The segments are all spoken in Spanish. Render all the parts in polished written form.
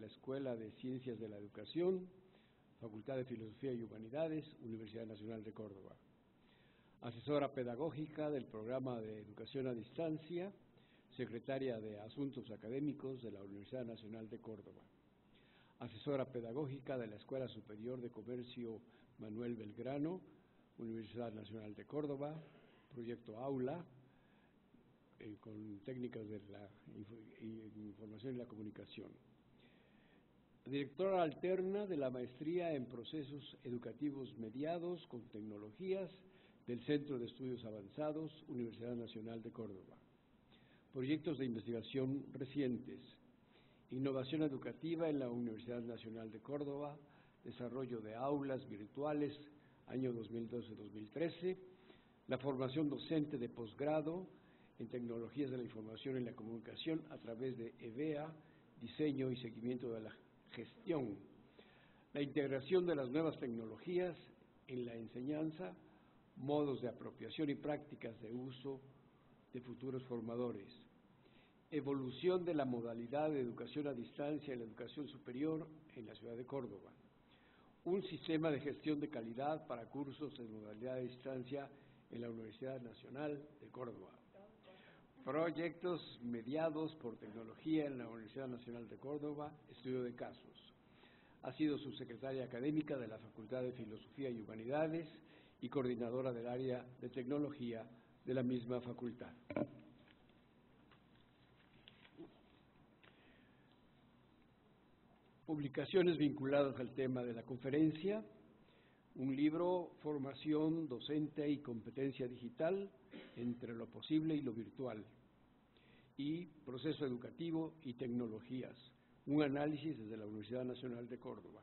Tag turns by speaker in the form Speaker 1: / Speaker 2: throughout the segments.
Speaker 1: la Escuela de Ciencias de la Educación, Facultad de Filosofía y Humanidades, Universidad Nacional de Córdoba. Asesora pedagógica del Programa de Educación a Distancia, Secretaria de Asuntos Académicos de la Universidad Nacional de Córdoba. Asesora pedagógica de la Escuela Superior de Comercio Manuel Belgrano, Universidad Nacional de Córdoba, Proyecto Aula, con técnicas de la información y la comunicación. Directora alterna de la Maestría en Procesos Educativos Mediados con Tecnologías del Centro de Estudios Avanzados, Universidad Nacional de Córdoba. Proyectos de investigación recientes: innovación educativa en la Universidad Nacional de Córdoba, desarrollo de aulas virtuales, año 2012-2013, la formación docente de posgrado en tecnologías de la información y la comunicación a través de EVEA, diseño y seguimiento de la gestión, la integración de las nuevas tecnologías en la enseñanza, modos de apropiación y prácticas de uso de futuros formadores, evolución de la modalidad de educación a distancia en la educación superior en la ciudad de Córdoba, un sistema de gestión de calidad para cursos en modalidad de distancia en la Universidad Nacional de Córdoba, proyectos mediados por tecnología en la Universidad Nacional de Córdoba, estudio de casos. Ha sido subsecretaria académica de la Facultad de Filosofía y Humanidades y coordinadora del área de tecnología de la misma facultad. Publicaciones vinculadas al tema de la conferencia: un libro, Formación Docente y Competencia Digital entre lo posible y lo virtual, y Proceso Educativo y Tecnologías, un análisis desde la Universidad Nacional de Córdoba.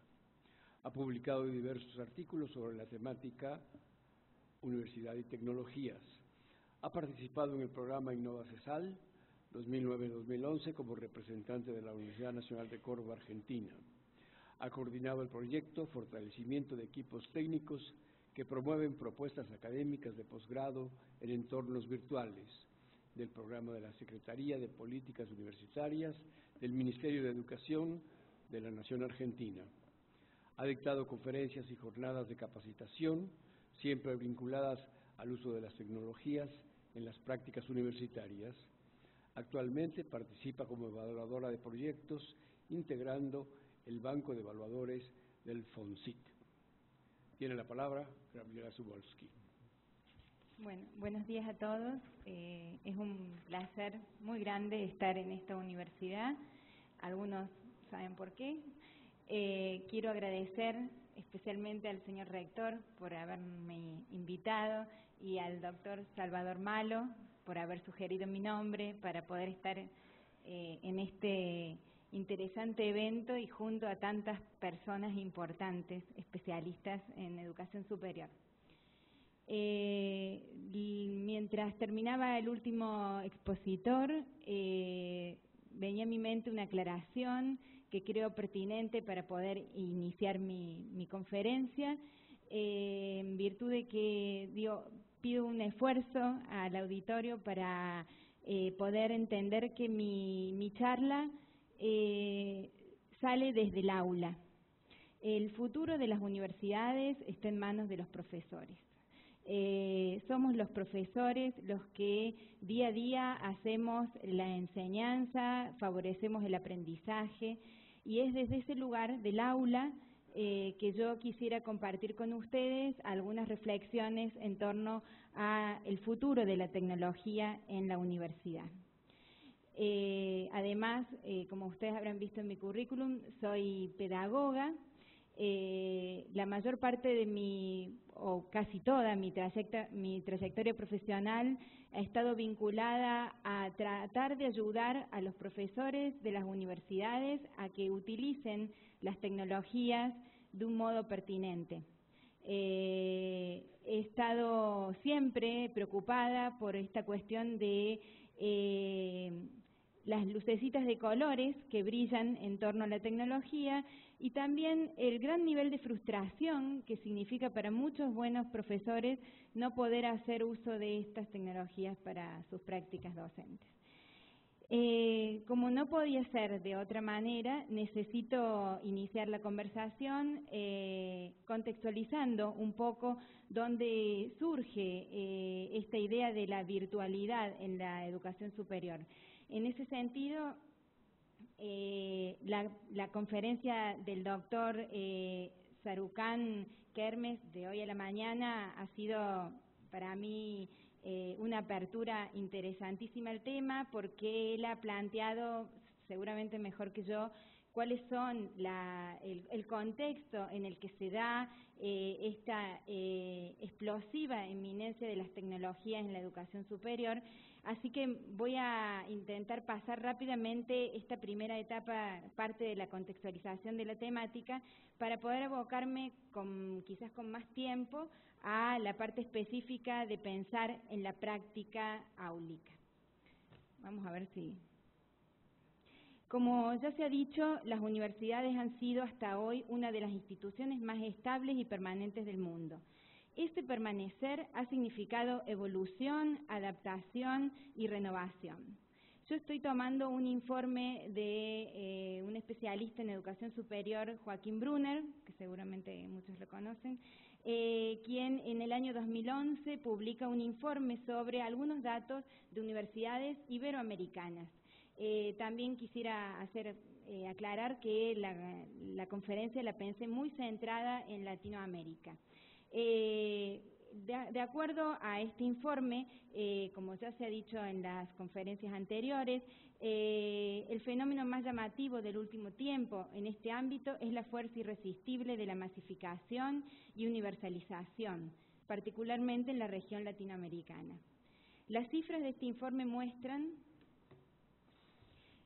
Speaker 1: Ha publicado diversos artículos sobre la temática Universidad y Tecnologías. Ha participado en el programa Innova CESAL 2009-2011 como representante de la Universidad Nacional de Córdoba, Argentina. Ha coordinado el proyecto Fortalecimiento de Equipos Técnicos que promueven propuestas académicas de posgrado en entornos virtuales del programa de la Secretaría de Políticas Universitarias del Ministerio de Educación de la Nación Argentina. Ha dictado conferencias y jornadas de capacitación, siempre vinculadas al uso de las tecnologías en las prácticas universitarias. Actualmente participa como evaluadora de proyectos, integrando el Banco de Evaluadores del FONSIT. Tiene la palabra Gabriela Zubolski.
Speaker 2: Bueno, buenos días a todos. Es un placer muy grande estar en esta universidad. Algunos saben por qué. Quiero agradecer especialmente al señor rector por haberme invitado y al doctor Salvador Malo por haber sugerido mi nombre para poder estar en este interesante evento y junto a tantas personas importantes, especialistas en educación superior. Mientras terminaba el último expositor, venía a mi mente una aclaración que creo pertinente para poder iniciar mi conferencia, en virtud de que pido un esfuerzo al auditorio para poder entender que mi charla sale desde el aula. El futuro de las universidades está en manos de los profesores. Somos los profesores los que día a día hacemos la enseñanza, favorecemos el aprendizaje, y es desde ese lugar del aula que yo quisiera compartir con ustedes algunas reflexiones en torno al futuro de la tecnología en la universidad. Además, como ustedes habrán visto en mi currículum, soy pedagoga. La mayor parte de o casi toda mi trayectoria profesional ha estado vinculada a tratar de ayudar a los profesores de las universidades a que utilicen las tecnologías de un modo pertinente. He estado siempre preocupada por esta cuestión de las lucecitas de colores que brillan en torno a la tecnología y también el gran nivel de frustración que significa para muchos buenos profesores no poder hacer uso de estas tecnologías para sus prácticas docentes. Como no podía ser de otra manera, necesito iniciar la conversación contextualizando un poco dónde surge esta idea de la virtualidad en la educación superior. En ese sentido, la conferencia del doctor Sarukan Kermes de hoy a la mañana ha sido para mí una apertura interesantísima al tema, porque él ha planteado, seguramente mejor que yo, cuáles son el contexto en el que se da esta explosiva eminencia de las tecnologías en la educación superior. Así que voy a intentar pasar rápidamente esta primera etapa, parte de la contextualización de la temática, para poder abocarme quizás con más tiempo a la parte específica de pensar en la práctica áulica. Vamos a ver si... Como ya se ha dicho, las universidades han sido hasta hoy una de las instituciones más estables y permanentes del mundo. Este permanecer ha significado evolución, adaptación y renovación. Yo estoy tomando un informe de un especialista en educación superior, Joaquín Brunner, que seguramente muchos lo conocen, quien en el año 2011 publica un informe sobre algunos datos de universidades iberoamericanas. También quisiera aclarar que la conferencia la pensé muy centrada en Latinoamérica. De acuerdo a este informe, como ya se ha dicho en las conferencias anteriores, el fenómeno más llamativo del último tiempo en este ámbito es la fuerza irresistible de la masificación y universalización, particularmente en la región latinoamericana. Las cifras de este informe muestran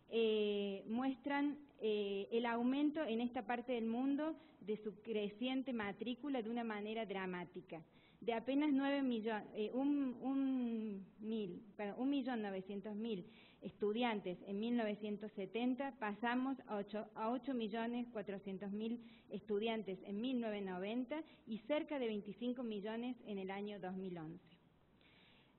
Speaker 2: el aumento en esta parte del mundo de su creciente matrícula de una manera dramática. De apenas 1.900.000 estudiantes en 1970, pasamos a 8.400.000 estudiantes en 1990 y cerca de 25 millones en el año 2011.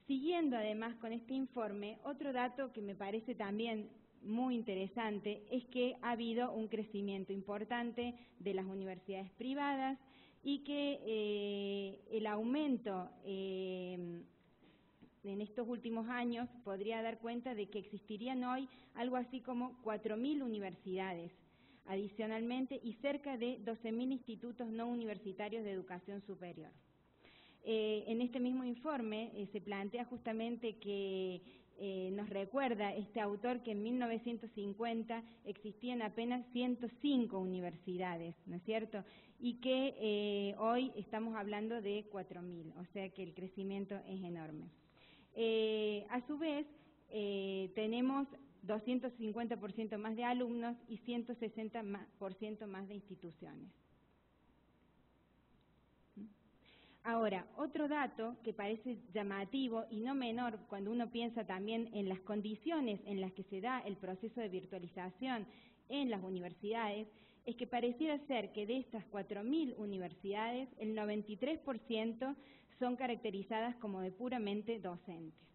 Speaker 2: Siguiendo además con este informe, otro dato que me parece también muy interesante es que ha habido un crecimiento importante de las universidades privadas y que el aumento en estos últimos años podría dar cuenta de que existirían hoy algo así como 4.000 universidades adicionalmente y cerca de 12.000 institutos no universitarios de educación superior. En este mismo informe se plantea justamente que nos recuerda este autor que en 1950 existían apenas 105 universidades, ¿no es cierto? Y que hoy estamos hablando de 4.000, o sea que el crecimiento es enorme. A su vez, tenemos 250% más de alumnos y 160% más de instituciones. Ahora, otro dato que parece llamativo y no menor cuando uno piensa también en las condiciones en las que se da el proceso de virtualización en las universidades, es que pareciera ser que de estas 4.000 universidades, el 93% son caracterizadas como de puramente docentes.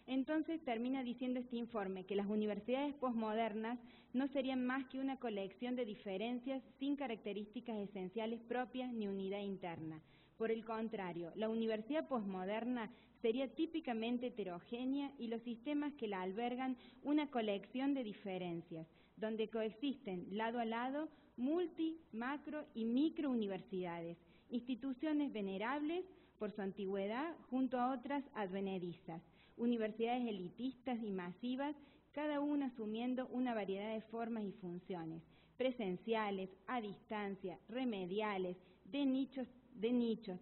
Speaker 2: Entonces termina diciendo este informe que las universidades posmodernas no serían más que una colección de diferencias sin características esenciales propias ni unidad interna. Por el contrario, la universidad posmoderna sería típicamente heterogénea y los sistemas que la albergan una colección de diferencias, donde coexisten lado a lado multi, macro y micro universidades, instituciones venerables por su antigüedad junto a otras advenedizas, universidades elitistas y masivas, cada una asumiendo una variedad de formas y funciones, presenciales, a distancia, remediales, de nichos,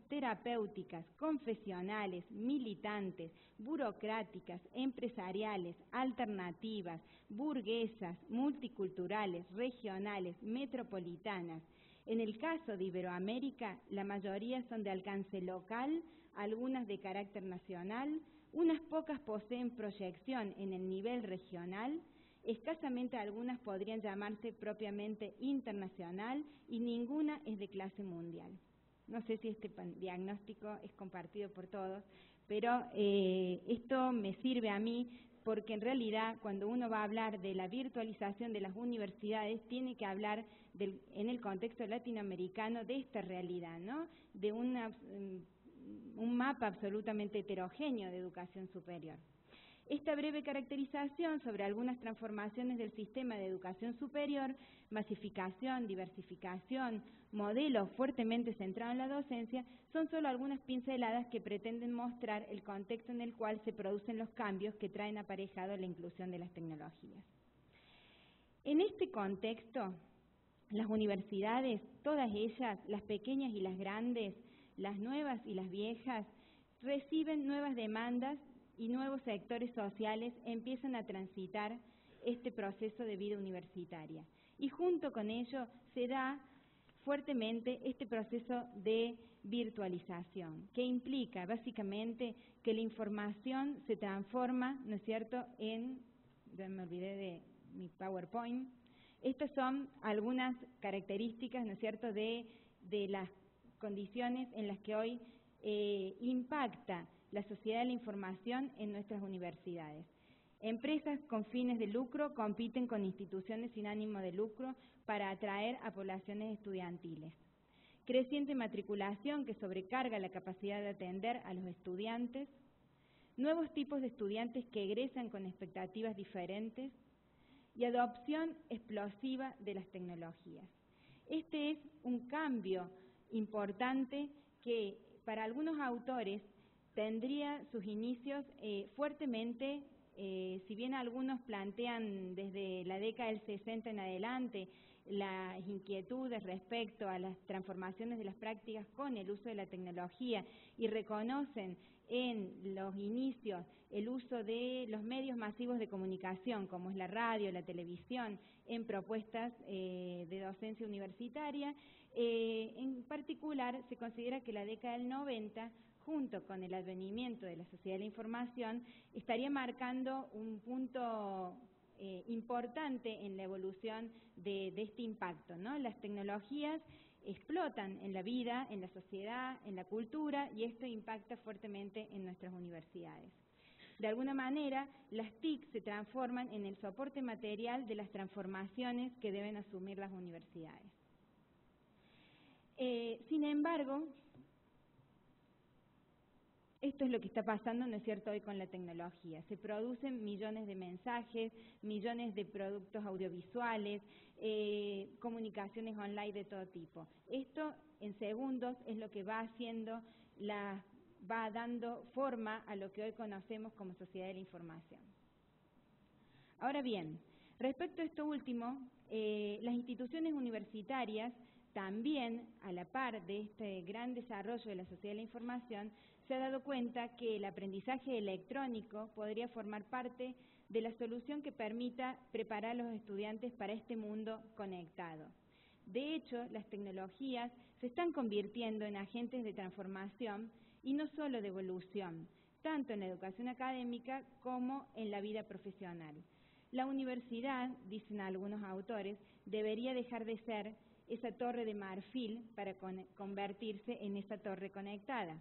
Speaker 2: terapéuticas, confesionales, militantes, burocráticas, empresariales, alternativas, burguesas, multiculturales, regionales, metropolitanas. En el caso de Iberoamérica, la mayoría son de alcance local, algunas de carácter nacional, unas pocas poseen proyección en el nivel regional, escasamente algunas podrían llamarse propiamente internacional y ninguna es de clase mundial. No sé si este diagnóstico es compartido por todos, pero esto me sirve a mí porque en realidad cuando uno va a hablar de la virtualización de las universidades tiene que hablar en el contexto latinoamericano de esta realidad, ¿no? De un mapa absolutamente heterogéneo de educación superior. Esta breve caracterización sobre algunas transformaciones del sistema de educación superior, masificación, diversificación, modelo fuertemente centrado en la docencia, son solo algunas pinceladas que pretenden mostrar el contexto en el cual se producen los cambios que traen aparejado la inclusión de las tecnologías. En este contexto, las universidades, todas ellas, las pequeñas y las grandes, las nuevas y las viejas, reciben nuevas demandas y nuevos sectores sociales empiezan a transitar este proceso de vida universitaria. Y junto con ello se da fuertemente este proceso de virtualización, que implica básicamente que la información se transforma, ¿no es cierto?, ya me olvidé de mi PowerPoint. Estas son algunas características, ¿no es cierto?, de las condiciones en las que hoy impacta la sociedad de la información en nuestras universidades. Empresas con fines de lucro compiten con instituciones sin ánimo de lucro para atraer a poblaciones estudiantiles. Creciente matriculación que sobrecarga la capacidad de atender a los estudiantes. Nuevos tipos de estudiantes que egresan con expectativas diferentes. Y adopción explosiva de las tecnologías. Este es un cambio importante que para algunos autores tendría sus inicios fuertemente, si bien algunos plantean desde la década del 60 en adelante las inquietudes respecto a las transformaciones de las prácticas con el uso de la tecnología y reconocen en los inicios el uso de los medios masivos de comunicación, como es la radio, la televisión, en propuestas de docencia universitaria. En particular, se considera que la década del 90, junto con el advenimiento de la sociedad de la información, estaría marcando un punto importante en la evolución de este impacto, ¿no? Las tecnologías explotan en la vida, en la sociedad, en la cultura, y esto impacta fuertemente en nuestras universidades. De alguna manera, las TIC se transforman en el soporte material de las transformaciones que deben asumir las universidades. Sin embargo, esto es lo que está pasando, ¿no es cierto?, hoy con la tecnología. Se producen millones de mensajes, millones de productos audiovisuales, comunicaciones online de todo tipo. Esto, en segundos, es lo que va haciendo, va dando forma a lo que hoy conocemos como sociedad de la información. Ahora bien, respecto a esto último, las instituciones universitarias también, a la par de este gran desarrollo de la sociedad de la información, se ha dado cuenta que el aprendizaje electrónico podría formar parte de la solución que permita preparar a los estudiantes para este mundo conectado. De hecho, las tecnologías se están convirtiendo en agentes de transformación y no solo de evolución, tanto en la educación académica como en la vida profesional. La universidad, dicen algunos autores, debería dejar de ser esa torre de marfil para convertirse en esa torre conectada.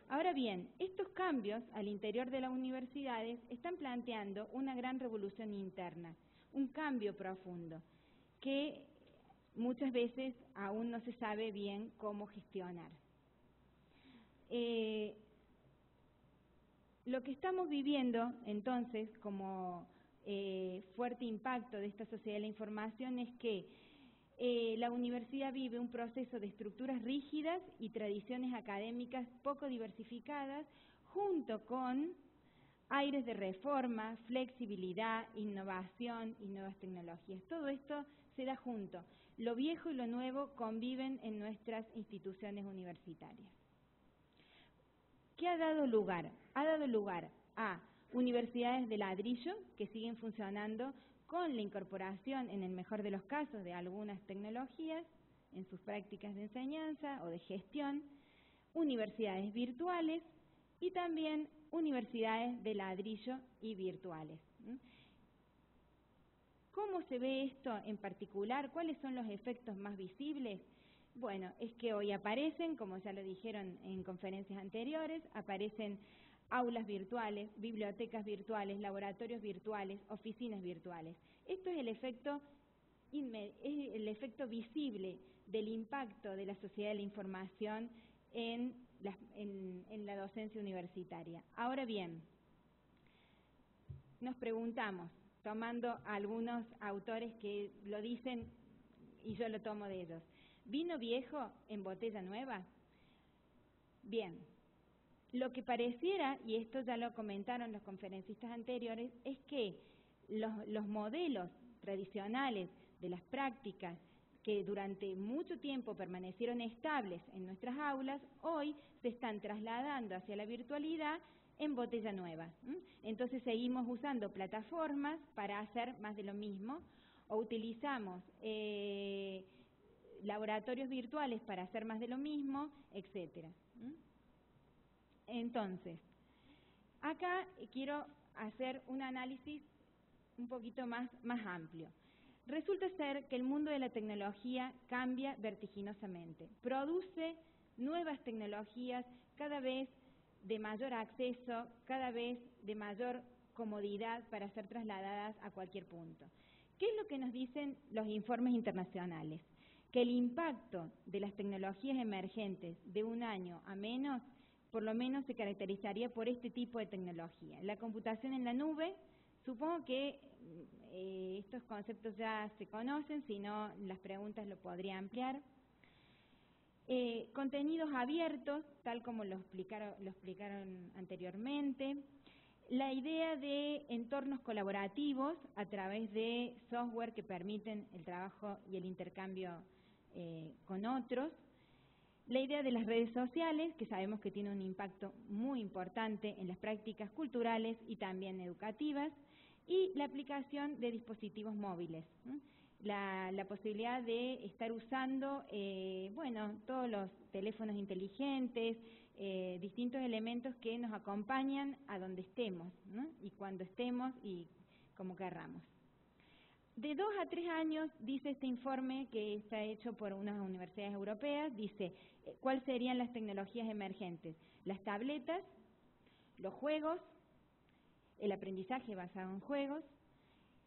Speaker 2: Ahora bien, estos cambios al interior de las universidades están planteando una gran revolución interna, un cambio profundo, que muchas veces aún no se sabe bien cómo gestionar. Lo que estamos viviendo, entonces, como fuerte impacto de esta sociedad de la información es que la universidad vive un proceso de estructuras rígidas y tradiciones académicas poco diversificadas, junto con aires de reforma, flexibilidad, innovación y nuevas tecnologías. Todo esto se da junto. Lo viejo y lo nuevo conviven en nuestras instituciones universitarias. ¿Qué ha dado lugar? Ha dado lugar a universidades de ladrillo que siguen funcionando con la incorporación, en el mejor de los casos, de algunas tecnologías en sus prácticas de enseñanza o de gestión, universidades virtuales y también universidades de ladrillo y virtuales. ¿Cómo se ve esto en particular? ¿Cuáles son los efectos más visibles? Bueno, es que hoy aparecen, como ya lo dijeron en conferencias anteriores, aparecen aulas virtuales, bibliotecas virtuales, laboratorios virtuales, oficinas virtuales. Esto es el efecto visible del impacto de la sociedad de la información en la docencia universitaria. Ahora bien, nos preguntamos, tomando algunos autores que lo dicen y yo lo tomo de ellos, ¿vino viejo en botella nueva? Bien, lo que pareciera, y esto ya lo comentaron los conferencistas anteriores, es que los modelos tradicionales de las prácticas que durante mucho tiempo permanecieron estables en nuestras aulas, hoy se están trasladando hacia la virtualidad en botella nueva. Entonces seguimos usando plataformas para hacer más de lo mismo, o utilizamos laboratorios virtuales para hacer más de lo mismo, etcétera. Entonces, acá quiero hacer un análisis un poquito más amplio. Resulta ser que el mundo de la tecnología cambia vertiginosamente, produce nuevas tecnologías cada vez de mayor acceso, cada vez de mayor comodidad para ser trasladadas a cualquier punto. ¿Qué es lo que nos dicen los informes internacionales? Que el impacto de las tecnologías emergentes de un año a menos, por lo menos se caracterizaría por este tipo de tecnología. La computación en la nube, supongo que estos conceptos ya se conocen, si no las preguntas lo podría ampliar. Contenidos abiertos, tal como lo explicaron anteriormente. La idea de entornos colaborativos a través de software que permiten el trabajo y el intercambio con otros. La idea de las redes sociales, que sabemos que tiene un impacto muy importante en las prácticas culturales y también educativas, y la aplicación de dispositivos móviles. La posibilidad de estar usando, todos los teléfonos inteligentes, distintos elementos que nos acompañan a donde estemos, ¿no? Y cuando estemos y como querramos. De 2 a 3 años, dice este informe que está hecho por unas universidades europeas, dice cuáles serían las tecnologías emergentes: las tabletas, los juegos, el aprendizaje basado en juegos,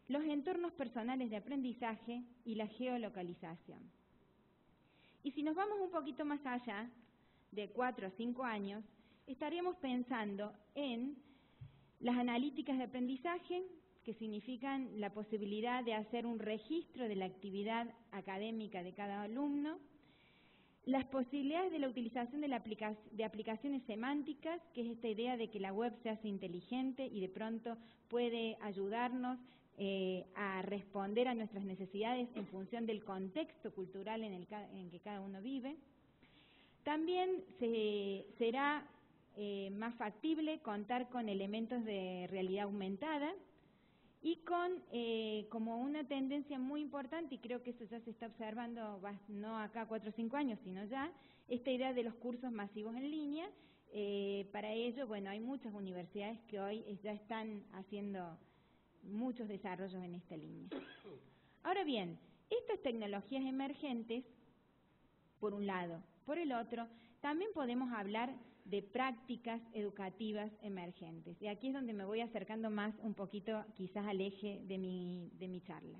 Speaker 2: los entornos personales de aprendizaje y la geolocalización. Y si nos vamos un poquito más allá, de 4 a 5 años, estaríamos pensando en las analíticas de aprendizaje, que significan la posibilidad de hacer un registro de la actividad académica de cada alumno, las posibilidades de la utilización de aplicaciones semánticas, que es esta idea de que la web se hace inteligente y de pronto puede ayudarnos a responder a nuestras necesidades en función del contexto cultural en que cada uno vive. También será más factible contar con elementos de realidad aumentada y con como una tendencia muy importante, y creo que eso ya se está observando, no acá 4 o 5 años, sino ya, esta idea de los cursos masivos en línea. Para ello, bueno, hay muchas universidades que hoy ya están haciendo muchos desarrollos en esta línea. Ahora bien, estas tecnologías emergentes, por un lado. Por el otro, también podemos hablar de prácticas educativas emergentes. Y aquí es donde me voy acercando más un poquito quizás al eje de mi charla.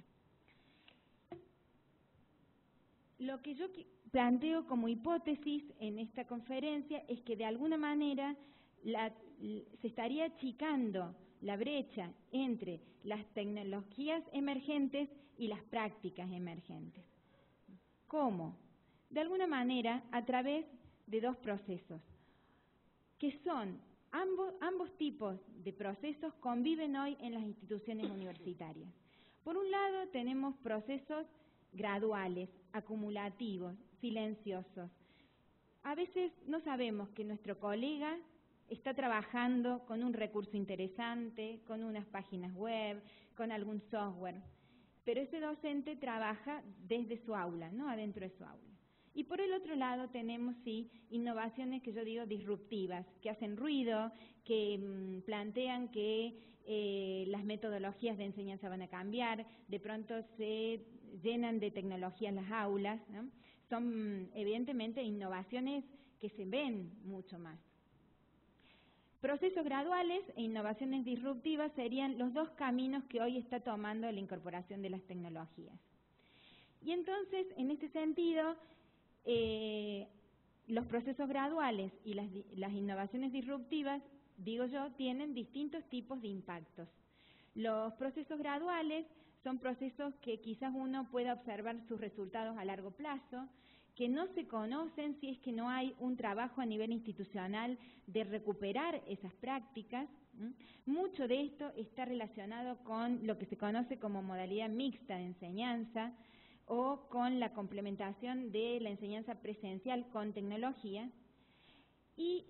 Speaker 2: Lo que yo planteo como hipótesis en esta conferencia es que de alguna manera se estaría achicando la brecha entre las tecnologías emergentes y las prácticas emergentes. ¿Cómo? De alguna manera a través de 2 procesos, que son, ambos tipos de procesos conviven hoy en las instituciones universitarias. Por un lado tenemos procesos graduales, acumulativos, silenciosos. A veces no sabemos que nuestro colega está trabajando con un recurso interesante, con unas páginas web, con algún software, pero ese docente trabaja desde su aula, no adentro de su aula. Y por el otro lado tenemos, sí, innovaciones que yo digo disruptivas, que hacen ruido, que plantean que las metodologías de enseñanza van a cambiar, de pronto se llenan de tecnologías las aulas, ¿no? son evidentemente innovaciones que se ven mucho más. Procesos graduales e innovaciones disruptivas serían los dos caminos que hoy está tomando la incorporación de las tecnologías. Y entonces, en este sentido, los procesos graduales y las innovaciones disruptivas, digo yo, tienen distintos tipos de impactos. Los procesos graduales son procesos que quizás uno pueda observar sus resultados a largo plazo, que no se conocen si es que no hay un trabajo a nivel institucional de recuperar esas prácticas. Mucho de esto está relacionado con lo que se conoce como modalidad mixta de enseñanza o con la complementación de la enseñanza presencial con tecnología. Y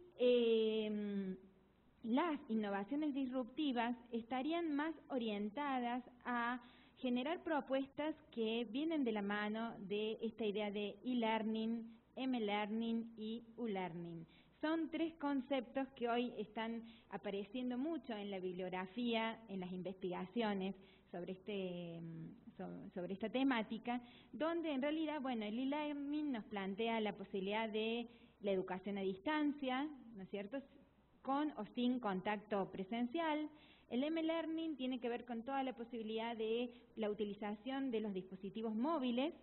Speaker 2: las innovaciones disruptivas estarían más orientadas a generar propuestas que vienen de la mano de esta idea de e-learning, m-learning y u-learning. Son tres conceptos que hoy están apareciendo mucho en la bibliografía, en las investigaciones sobre esta temática, donde en realidad, bueno, el e-learning nos plantea la posibilidad de la educación a distancia, ¿no es cierto?, con o sin contacto presencial. El m-learning tiene que ver con toda la posibilidad de la utilización de los dispositivos móviles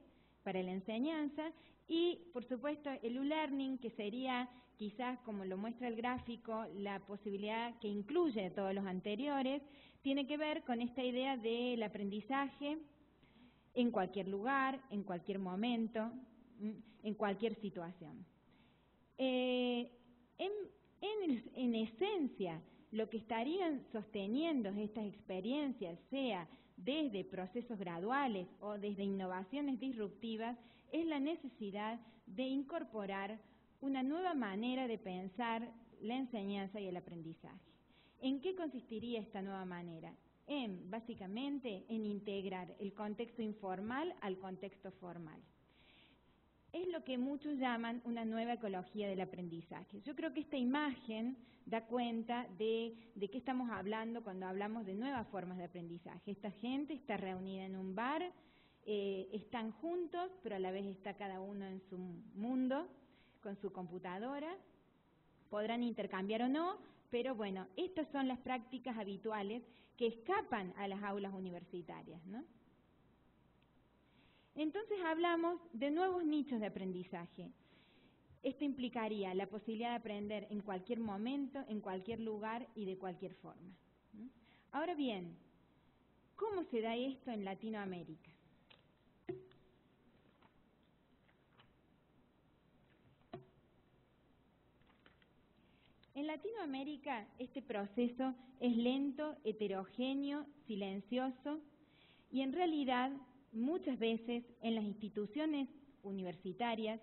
Speaker 2: para la enseñanza y, por supuesto, el u-learning, que sería quizás, como lo muestra el gráfico, la posibilidad que incluye a todos los anteriores, tiene que ver con esta idea del aprendizaje en cualquier lugar, en cualquier momento, en cualquier situación. En esencia, lo que estarían sosteniendo estas experiencias, sea desde procesos graduales o desde innovaciones disruptivas, es la necesidad de incorporar una nueva manera de pensar la enseñanza y el aprendizaje. ¿En qué consistiría esta nueva manera? Básicamente, en integrar el contexto informal al contexto formal. Es lo que muchos llaman una nueva ecología del aprendizaje. Yo creo que esta imagen da cuenta de qué estamos hablando cuando hablamos de nuevas formas de aprendizaje. Esta gente está reunida en un bar, están juntos, pero a la vez está cada uno en su mundo, con su computadora. Podrán intercambiar o no, pero bueno, estas son las prácticas habituales que escapan a las aulas universitarias, ¿no? Entonces hablamos de nuevos nichos de aprendizaje. Esto implicaría la posibilidad de aprender en cualquier momento, en cualquier lugar y de cualquier forma. Ahora bien, ¿cómo se da esto en Latinoamérica? En Latinoamérica este proceso es lento, heterogéneo, silencioso y en realidad muchas veces en las instituciones universitarias,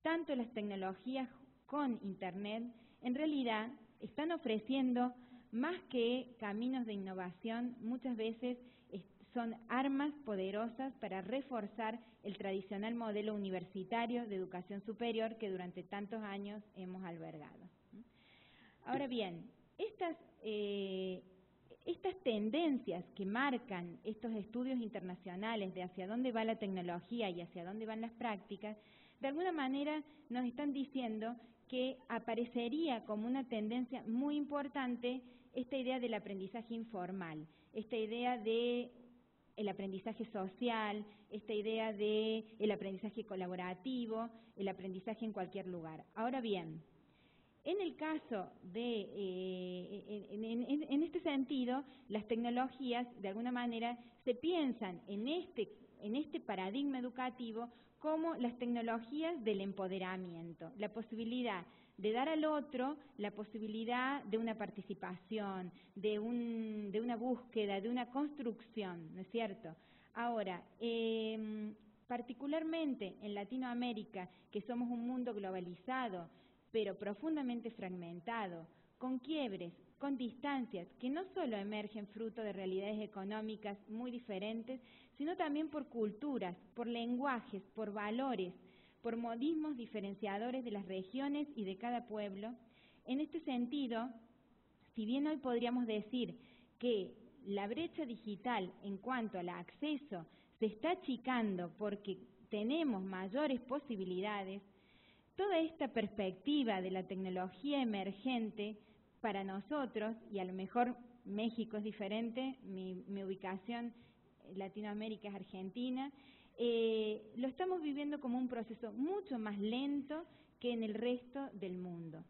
Speaker 2: tanto las tecnologías con Internet, en realidad están ofreciendo más que caminos de innovación, muchas veces son armas poderosas para reforzar el tradicional modelo universitario de educación superior que durante tantos años hemos albergado. Ahora bien, estas tendencias que marcan estos estudios internacionales de hacia dónde va la tecnología y hacia dónde van las prácticas, de alguna manera nos están diciendo que aparecería como una tendencia muy importante esta idea del aprendizaje informal, esta idea de el aprendizaje social, esta idea de el aprendizaje colaborativo, el aprendizaje en cualquier lugar. Ahora bien, en el caso de, en este sentido, las tecnologías, de alguna manera, se piensan en este paradigma educativo como las tecnologías del empoderamiento, la posibilidad de dar al otro la posibilidad de una participación, de una búsqueda, de una construcción, ¿no es cierto? Ahora, particularmente en Latinoamérica, que somos un mundo globalizado, pero profundamente fragmentado, con quiebres, con distancias que no solo emergen fruto de realidades económicas muy diferentes, sino también por culturas, por lenguajes, por valores, por modismos diferenciadores de las regiones y de cada pueblo. En este sentido, si bien hoy podríamos decir que la brecha digital en cuanto al acceso se está achicando porque tenemos mayores posibilidades, toda esta perspectiva de la tecnología emergente para nosotros, y a lo mejor México es diferente, mi ubicación en Latinoamérica es Argentina, lo estamos viviendo como un proceso mucho más lento que en el resto del mundo.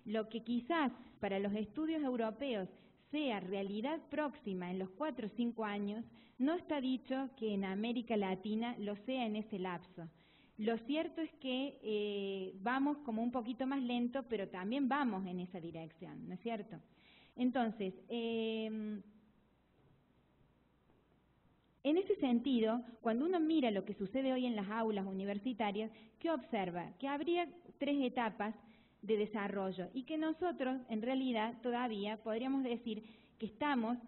Speaker 2: Lo que quizás para los estudios europeos sea realidad próxima en los 4 o 5 años, no está dicho que en América Latina lo sea en ese lapso. Lo cierto es que vamos como un poquito más lento, pero también vamos en esa dirección, ¿no es cierto? Entonces, en ese sentido, cuando uno mira lo que sucede hoy en las aulas universitarias, ¿qué observa? Que habría 3 etapas de desarrollo y que nosotros, en realidad, todavía podríamos decir que estamos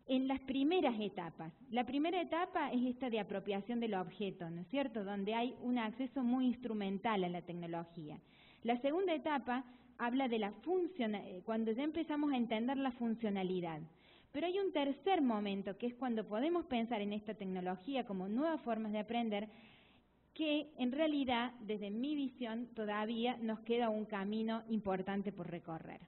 Speaker 2: en las primeras etapas. La primera etapa es esta de apropiación del objeto, ¿no es cierto?, donde hay un acceso muy instrumental a la tecnología. La segunda etapa habla de cuando ya empezamos a entender la funcionalidad. Pero hay un tercer momento, que es cuando podemos pensar en esta tecnología como nuevas formas de aprender, que en realidad, desde mi visión, todavía nos queda un camino importante por recorrer.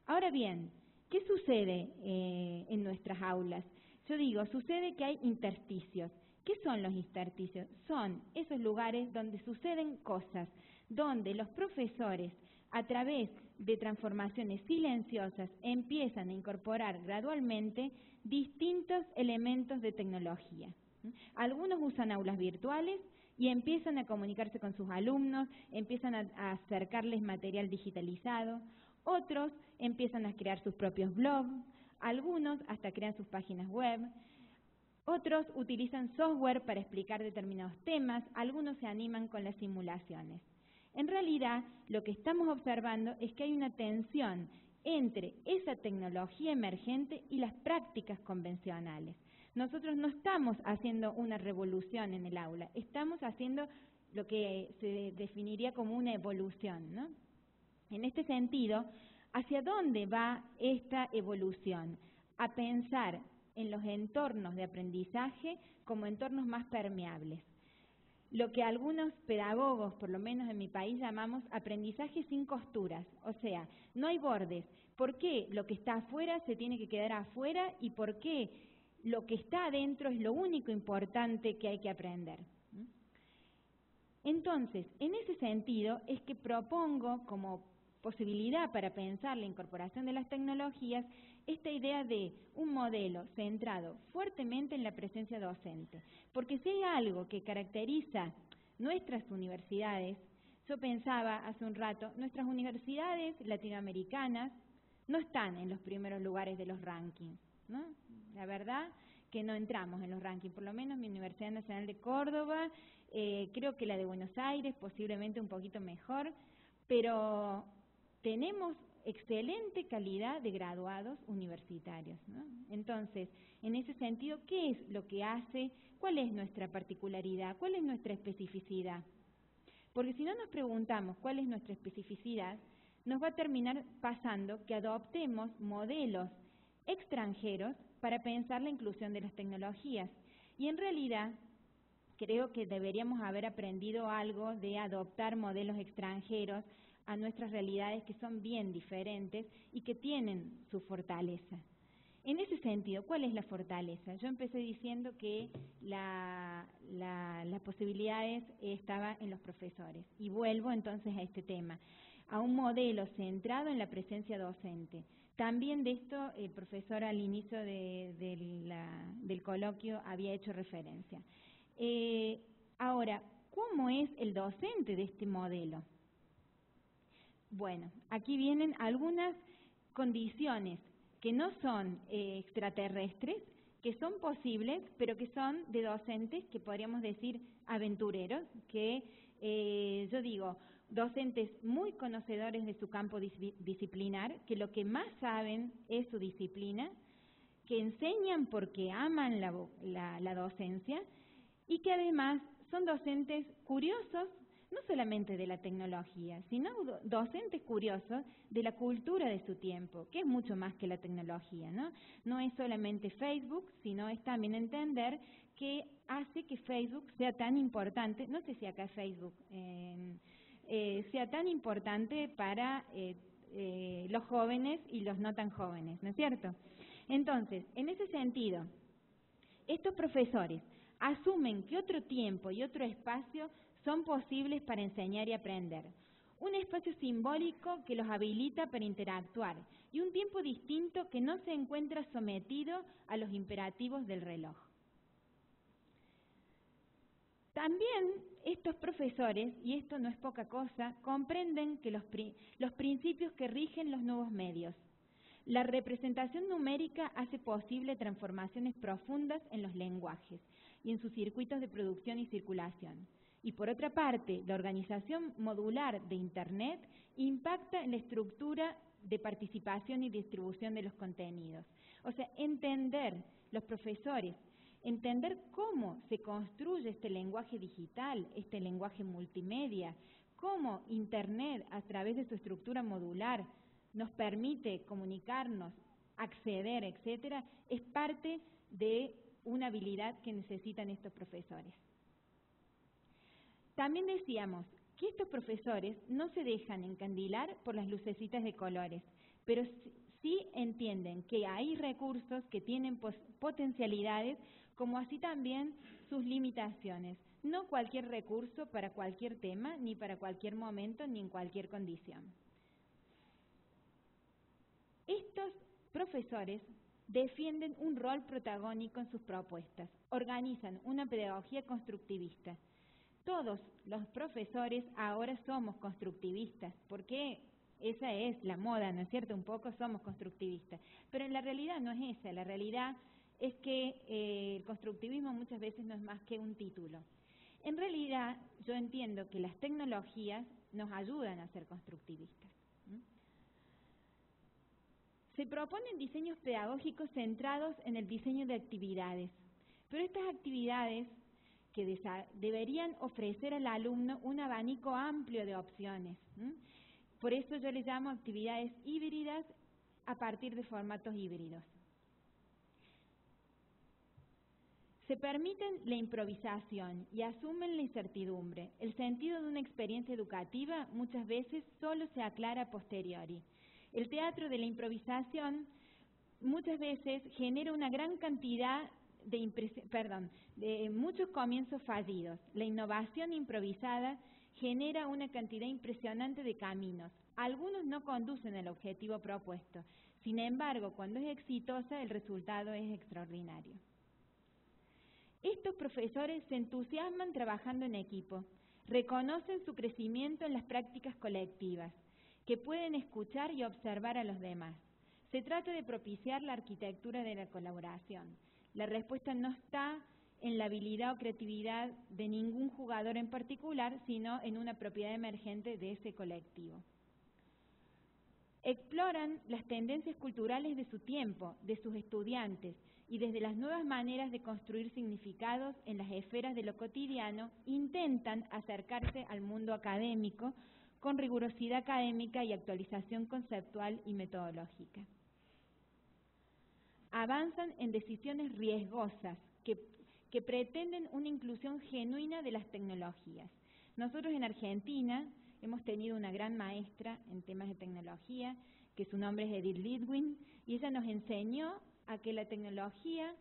Speaker 2: Ahora bien, ¿qué sucede en nuestras aulas? Yo digo, sucede que hay intersticios. ¿Qué son los intersticios? Son esos lugares donde suceden cosas, donde los profesores, a través de transformaciones silenciosas, empiezan a incorporar gradualmente distintos elementos de tecnología. Algunos usan aulas virtuales y empiezan a comunicarse con sus alumnos, empiezan a acercarles material digitalizado. Otros empiezan a crear sus propios blogs, algunos hasta crean sus páginas web. Otros utilizan software para explicar determinados temas, algunos se animan con las simulaciones. En realidad, lo que estamos observando es que hay una tensión entre esa tecnología emergente y las prácticas convencionales. Nosotros no estamos haciendo una revolución en el aula, estamos haciendo lo que se definiría como una evolución, ¿no? En este sentido, ¿hacia dónde va esta evolución? A pensar en los entornos de aprendizaje como entornos más permeables. Lo que algunos pedagogos, por lo menos en mi país, llamamos aprendizaje sin costuras, o sea, no hay bordes. ¿Por qué lo que está afuera se tiene que quedar afuera y por qué lo que está adentro es lo único importante que hay que aprender? Entonces, en ese sentido es que propongo como posibilidad para pensar la incorporación de las tecnologías esta idea de un modelo centrado fuertemente en la presencia docente. Porque si hay algo que caracteriza nuestras universidades, yo pensaba hace un rato, nuestras universidades latinoamericanas no están en los primeros lugares de los rankings, ¿no? La verdad que no entramos en los rankings, por lo menos mi Universidad Nacional de Córdoba, creo que la de Buenos Aires posiblemente un poquito mejor, pero tenemos excelente calidad de graduados universitarios, ¿no? Entonces, en ese sentido, ¿qué es lo que hace? ¿Cuál es nuestra particularidad? ¿Cuál es nuestra especificidad? Porque si no nos preguntamos cuál es nuestra especificidad, nos va a terminar pasando que adoptemos modelos extranjeros para pensar la inclusión de las tecnologías. Y en realidad, creo que deberíamos haber aprendido algo de adoptar modelos extranjeros a nuestras realidades que son bien diferentes y que tienen su fortaleza. En ese sentido, ¿cuál es la fortaleza? Yo empecé diciendo que las posibilidades estaban en los profesores y vuelvo entonces a este tema, a un modelo centrado en la presencia docente. También de esto el profesor al inicio del coloquio había hecho referencia. Ahora, ¿cómo es el docente de este modelo? Bueno, aquí vienen algunas condiciones que no son extraterrestres, que son posibles, pero que son de docentes que podríamos decir aventureros, que yo digo, docentes muy conocedores de su campo disciplinar, que lo que más saben es su disciplina, que enseñan porque aman la docencia y que además son docentes curiosos, no solamente de la tecnología, sino docentes curiosos de la cultura de su tiempo, que es mucho más que la tecnología, ¿no? No es solamente Facebook, sino es también entender qué hace que Facebook sea tan importante, no sé si acá Facebook sea tan importante para los jóvenes y los no tan jóvenes, ¿no es cierto? Entonces, en ese sentido, estos profesores asumen que otro tiempo y otro espacio son posibles para enseñar y aprender. Un espacio simbólico que los habilita para interactuar y un tiempo distinto que no se encuentra sometido a los imperativos del reloj. También estos profesores, y esto no es poca cosa, comprenden que los principios que rigen los nuevos medios. La representación numérica hace posible transformaciones profundas en los lenguajes y en sus circuitos de producción y circulación. Y por otra parte, la organización modular de Internet impacta en la estructura de participación y distribución de los contenidos. O sea, entender, los profesores, entender cómo se construye este lenguaje digital, este lenguaje multimedia, cómo Internet, a través de su estructura modular, nos permite comunicarnos, acceder, etcétera, es parte de una habilidad que necesitan estos profesores. También decíamos que estos profesores no se dejan encandilar por las lucecitas de colores, pero sí entienden que hay recursos que tienen potencialidades, como así también sus limitaciones. No cualquier recurso para cualquier tema, ni para cualquier momento, ni en cualquier condición. Estos profesores defienden un rol protagónico en sus propuestas, organizan una pedagogía constructivista. Todos los profesores ahora somos constructivistas, porque esa es la moda, ¿no es cierto? Un poco somos constructivistas, pero en la realidad no es esa, la realidad es que el constructivismo muchas veces no es más que un título. En realidad yo entiendo que las tecnologías nos ayudan a ser constructivistas. Se proponen diseños pedagógicos centrados en el diseño de actividades, pero estas actividades que deberían ofrecer al alumno un abanico amplio de opciones. Por eso yo les llamo actividades híbridas a partir de formatos híbridos. Se permiten la improvisación y asumen la incertidumbre. El sentido de una experiencia educativa muchas veces solo se aclara a posteriori. El teatro de la improvisación muchas veces genera una gran cantidad de muchos comienzos fallidos. La innovación improvisada genera una cantidad impresionante de caminos. Algunos no conducen al objetivo propuesto. Sin embargo, cuando es exitosa, el resultado es extraordinario. Estos profesores se entusiasman trabajando en equipo, reconocen su crecimiento en las prácticas colectivas, que pueden escuchar y observar a los demás. Se trata de propiciar la arquitectura de la colaboración. La respuesta no está en la habilidad o creatividad de ningún jugador en particular, sino en una propiedad emergente de ese colectivo. Exploran las tendencias culturales de su tiempo, de sus estudiantes, y desde las nuevas maneras de construir significados en las esferas de lo cotidiano, intentan acercarse al mundo académico con rigurosidad académica y actualización conceptual y metodológica. Avanzan en decisiones riesgosas que pretenden una inclusión genuina de las tecnologías. Nosotros en Argentina hemos tenido una gran maestra en temas de tecnología, que su nombre es Edith Lidwin, y ella nos enseñó a que la tecnología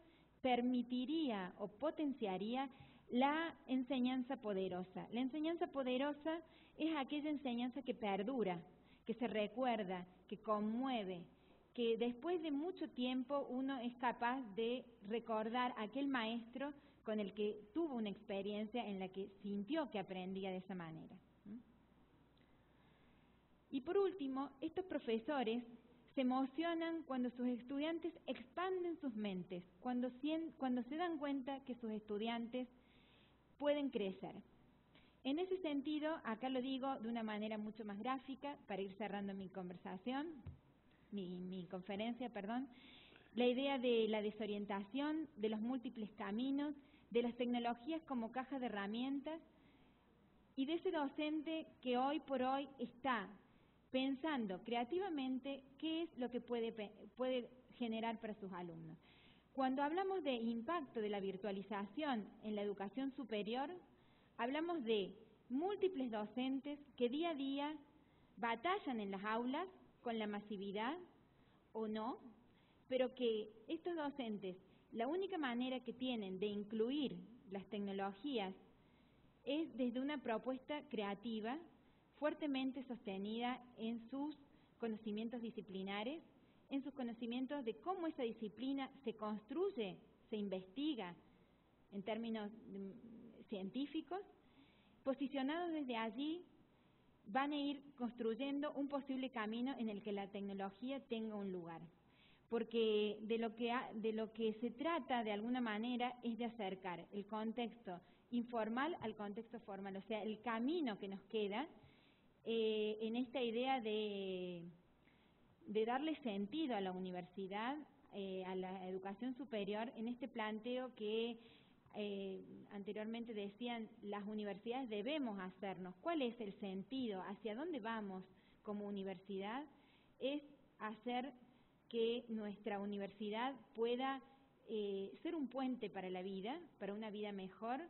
Speaker 2: permitiría o potenciaría la enseñanza poderosa. La enseñanza poderosa es aquella enseñanza que perdura, que se recuerda, que conmueve, que después de mucho tiempo uno es capaz de recordar a aquel maestro con el que tuvo una experiencia en la que sintió que aprendía de esa manera. Y por último, estos profesores se emocionan cuando sus estudiantes expanden sus mentes, cuando se dan cuenta que sus estudiantes pueden crecer. En ese sentido, acá lo digo de una manera mucho más gráfica, para ir cerrando mi conferencia, la idea de la desorientación, de los múltiples caminos, de las tecnologías como caja de herramientas, y de ese docente que hoy por hoy está pensando creativamente qué es lo que puede generar para sus alumnos. Cuando hablamos de impacto de la virtualización en la educación superior, hablamos de múltiples docentes que día a día batallan en las aulas con la masividad o no, pero que estos docentes, la única manera que tienen de incluir las tecnologías es desde una propuesta creativa, fuertemente sostenida en sus conocimientos disciplinares, en sus conocimientos de cómo esa disciplina se construye, se investiga en términos científicos. Posicionados desde allí, van a ir construyendo un posible camino en el que la tecnología tenga un lugar. Porque de lo que se trata, de alguna manera, es de acercar el contexto informal al contexto formal, o sea, el camino que nos queda en esta idea de darle sentido a la universidad, a la educación superior, en este planteo que anteriormente decían, las universidades debemos hacernos. ¿Cuál es el sentido? ¿Hacia dónde vamos como universidad? Es hacer que nuestra universidad pueda ser un puente para la vida, para una vida mejor,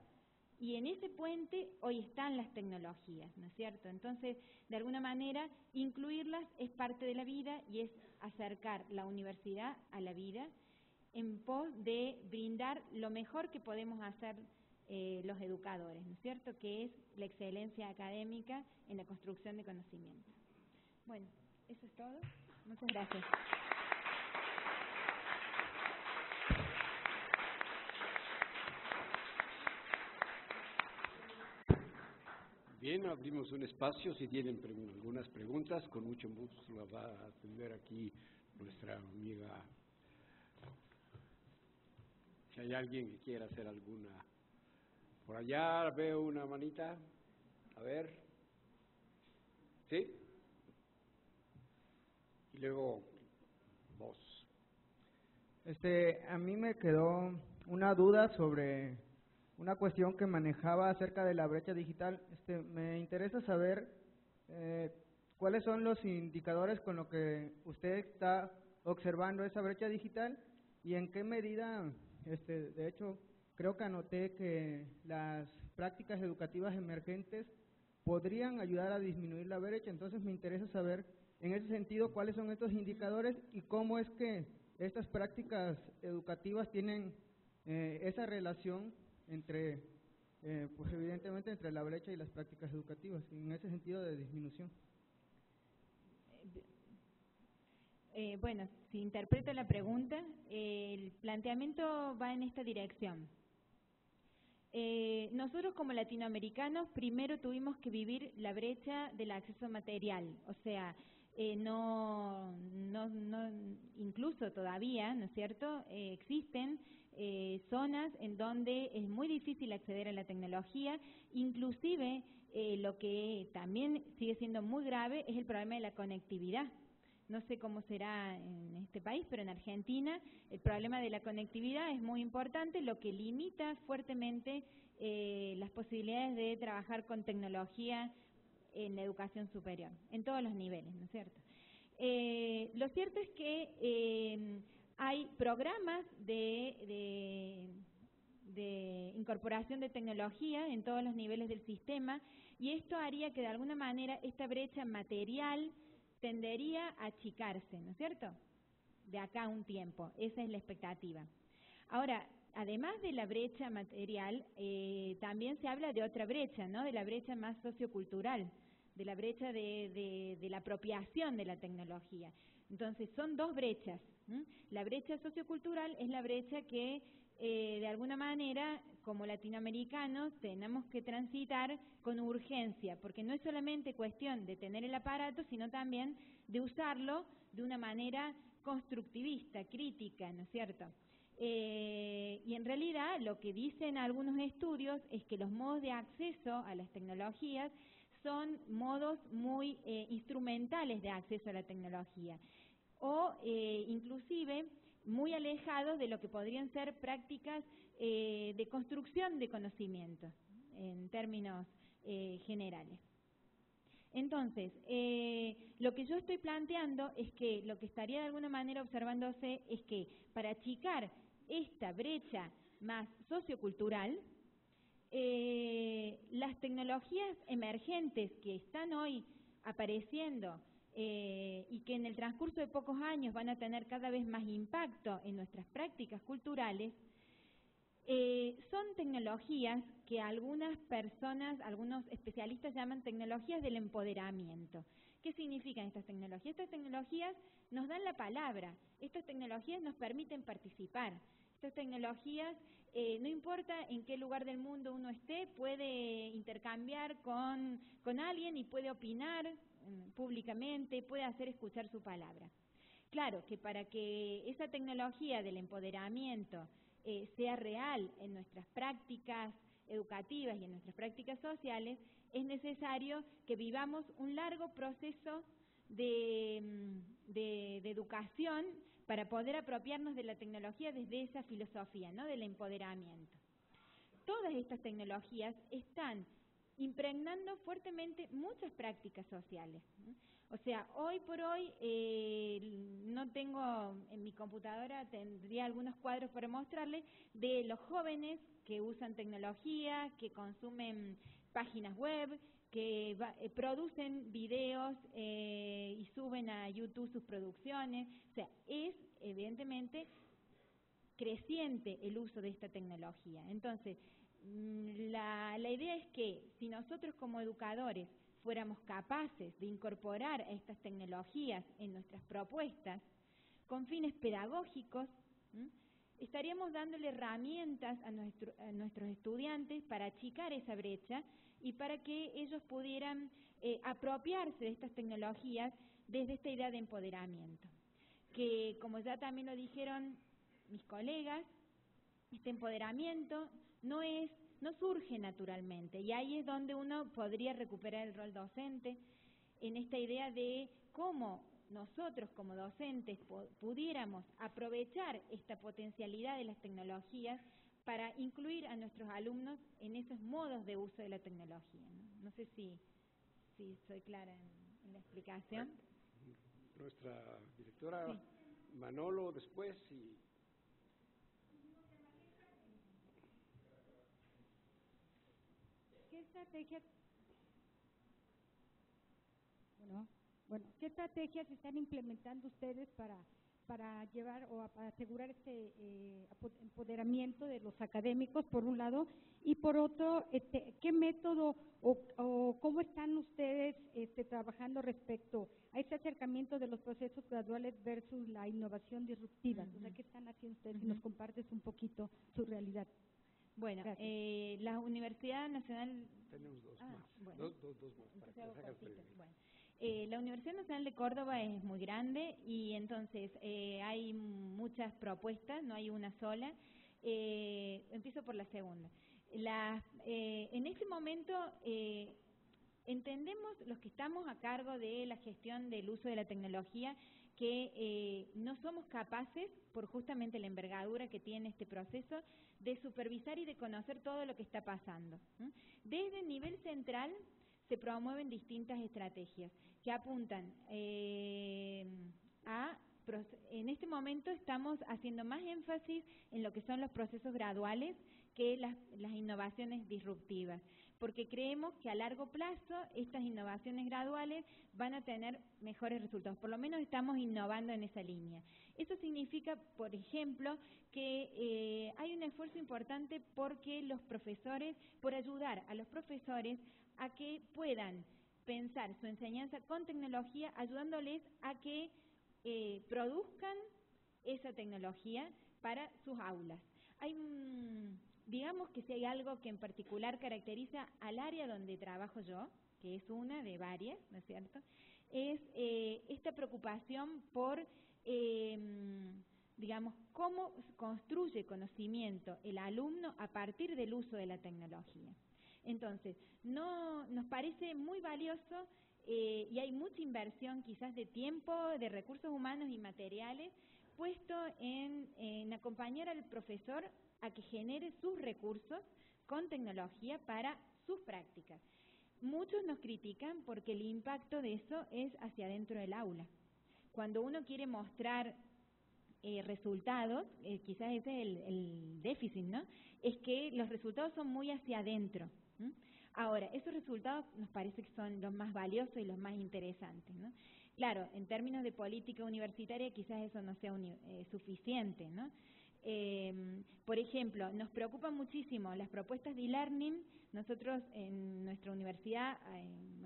Speaker 2: y en ese puente hoy están las tecnologías, ¿no es cierto? Entonces, de alguna manera, incluirlas es parte de la vida y es acercar la universidad a la vida en pos de brindar lo mejor que podemos hacer los educadores, ¿no es cierto?, que es la excelencia académica en la construcción de conocimiento. Bueno, eso es todo. Muchas gracias.
Speaker 1: Bien, abrimos un espacio. Si tienen algunas preguntas, con mucho gusto las va a atender aquí nuestra amiga. Si hay alguien que quiera hacer alguna. Por allá veo una manita. A ver. ¿Sí? Y luego vos.
Speaker 3: A mí me quedó una duda sobre una cuestión que manejaba acerca de la brecha digital. Me interesa saber cuáles son los indicadores con los que usted está observando esa brecha digital y en qué medida, de hecho, creo que anoté que las prácticas educativas emergentes podrían ayudar a disminuir la brecha. Entonces me interesa saber, en ese sentido, cuáles son estos indicadores y cómo es que estas prácticas educativas tienen esa relación entre, pues evidentemente, entre la brecha y las prácticas educativas, en ese sentido de disminución.
Speaker 2: Bueno, si interpreto la pregunta, el planteamiento va en esta dirección. Nosotros como latinoamericanos primero tuvimos que vivir la brecha del acceso material, o sea, incluso todavía, ¿no es cierto?, existen zonas en donde es muy difícil acceder a la tecnología, inclusive lo que también sigue siendo muy grave es el problema de la conectividad. No sé cómo será en este país, pero en Argentina el problema de la conectividad es muy importante, lo que limita fuertemente las posibilidades de trabajar con tecnología en la educación superior, en todos los niveles, ¿no es cierto? Lo cierto es que hay programas de incorporación de tecnología en todos los niveles del sistema y esto haría que de alguna manera esta brecha material tendería a achicarse, ¿no es cierto?, de acá a un tiempo. Esa es la expectativa. Ahora, además de la brecha material, también se habla de otra brecha, ¿no?, de la brecha más sociocultural, de la brecha de la apropiación de la tecnología. Entonces, son dos brechas. La brecha sociocultural es la brecha que, de alguna manera, como latinoamericanos, tenemos que transitar con urgencia, porque no es solamente cuestión de tener el aparato, sino también de usarlo de una manera constructivista, crítica, ¿no es cierto? Y en realidad, lo que dicen algunos estudios es que los modos de acceso a las tecnologías son modos muy instrumentales de acceso a la tecnología o inclusive muy alejados de lo que podrían ser prácticas de construcción de conocimiento en términos generales. Entonces, lo que yo estoy planteando es que lo que estaría de alguna manera observándose es que para achicar esta brecha más sociocultural, las tecnologías emergentes que están hoy apareciendo y que en el transcurso de pocos años van a tener cada vez más impacto en nuestras prácticas culturales, son tecnologías que algunas personas, algunos especialistas llaman tecnologías del empoderamiento. ¿Qué significan estas tecnologías? Estas tecnologías nos dan la palabra, estas tecnologías nos permiten participar, estas tecnologías, no importa en qué lugar del mundo uno esté, puede intercambiar con alguien y puede opinar públicamente, puede hacer escuchar su palabra. Claro que para que esa tecnología del empoderamiento sea real en nuestras prácticas educativas y en nuestras prácticas sociales, es necesario que vivamos un largo proceso de educación para poder apropiarnos de la tecnología desde esa filosofía, ¿no?, del empoderamiento. Todas estas tecnologías están impregnando fuertemente muchas prácticas sociales. O sea, hoy por hoy no tengo en mi computadora, tendría algunos cuadros para mostrarles de los jóvenes que usan tecnología, que consumen páginas web, que producen videos y suben a YouTube sus producciones. O sea, es evidentemente creciente el uso de esta tecnología. Entonces, la idea es que si nosotros como educadores fuéramos capaces de incorporar a estas tecnologías en nuestras propuestas con fines pedagógicos, estaríamos dándole herramientas a nuestros estudiantes para achicar esa brecha y para que ellos pudieran apropiarse de estas tecnologías desde esta idea de empoderamiento. Que, como ya también lo dijeron mis colegas, este empoderamiento no surge naturalmente, y ahí es donde uno podría recuperar el rol docente, en esta idea de cómo nosotros como docentes pudiéramos aprovechar esta potencialidad de las tecnologías para incluir a nuestros alumnos en esos modos de uso de la tecnología. No sé si soy clara en la explicación.
Speaker 1: Nuestra directora, sí. Manolo, después y...
Speaker 4: ¿Qué estrategias están implementando ustedes para llevar o para asegurar este empoderamiento de los académicos, por un lado, y por otro, qué método o cómo están ustedes trabajando respecto a ese acercamiento de los procesos graduales versus la innovación disruptiva? O sea, ¿qué están haciendo ustedes? Si nos compartes un poquito su realidad.
Speaker 2: Bueno, la Universidad Nacional...
Speaker 1: Tenemos dos más.
Speaker 2: Bueno,
Speaker 1: dos más para que las hagas breve.
Speaker 2: Bueno. La Universidad Nacional de Córdoba es muy grande y entonces hay muchas propuestas, no hay una sola. Empiezo por la segunda. En este momento entendemos los que estamos a cargo de la gestión del uso de la tecnología que no somos capaces, por justamente la envergadura que tiene este proceso, de supervisar y de conocer todo lo que está pasando. Desde el nivel central se promueven distintas estrategias que apuntan en este momento estamos haciendo más énfasis en lo que son los procesos graduales que las innovaciones disruptivas, porque creemos que a largo plazo estas innovaciones graduales van a tener mejores resultados, por lo menos estamos innovando en esa línea. Eso significa, por ejemplo, que hay un esfuerzo importante porque los profesores, por ayudar a los profesores a que puedan pensar su enseñanza con tecnología, ayudándoles a que produzcan esa tecnología para sus aulas. Digamos que si hay algo que en particular caracteriza al área donde trabajo yo, que es una de varias, ¿no es cierto?, es esta preocupación por, digamos, cómo construye conocimiento el alumno a partir del uso de la tecnología. Entonces, nos parece muy valioso y hay mucha inversión quizás de tiempo, de recursos humanos y materiales puesto en acompañar al profesor a que genere sus recursos con tecnología para sus prácticas. Muchos nos critican porque el impacto de eso es hacia adentro del aula. Cuando uno quiere mostrar resultados, quizás ese es el déficit, ¿no? Es que los resultados son muy hacia adentro. Ahora, esos resultados nos parece que son los más valiosos y los más interesantes, ¿no? Claro, en términos de política universitaria quizás eso no sea suficiente, ¿no? Por ejemplo, nos preocupan muchísimo las propuestas de e-learning. Nosotros en nuestra universidad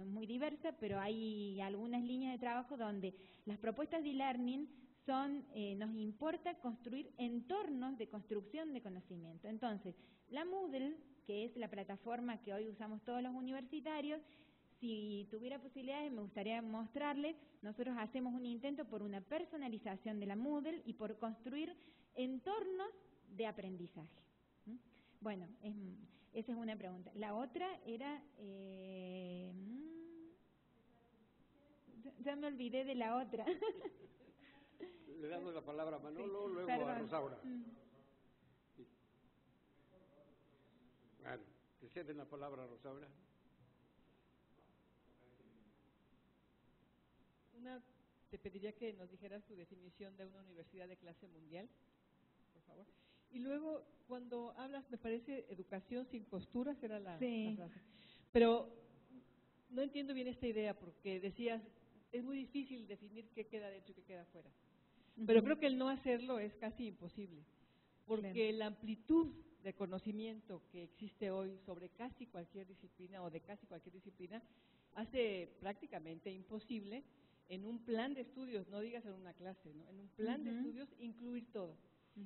Speaker 2: es muy diversa, pero hay algunas líneas de trabajo donde las propuestas de e-learning son, nos importa construir entornos de construcción de conocimiento. Entonces, la Moodle, que es la plataforma que hoy usamos todos los universitarios, si tuviera posibilidades me gustaría mostrarles, nosotros hacemos un intento por una personalización de la Moodle y por construir entornos de aprendizaje. Bueno, esa es una pregunta. La otra era... ya me olvidé de la otra.
Speaker 1: Le damos la palabra a Manolo, sí, luego perdón. A Rosaura. Bueno, te ceden la palabra a Rosaura.
Speaker 5: Te pediría que nos dijeras tu definición de una universidad de clase mundial, por favor. Y luego, cuando hablas, me parece educación sin costuras, era la frase. Pero no entiendo bien esta idea, porque decías, es muy difícil definir qué queda dentro y qué queda fuera. Pero creo que el no hacerlo es casi imposible, porque la amplitud de conocimiento que existe hoy sobre casi cualquier disciplina o de casi cualquier disciplina hace prácticamente imposible en un plan de estudios, no digas en una clase, ¿no? En un plan de estudios incluir todo.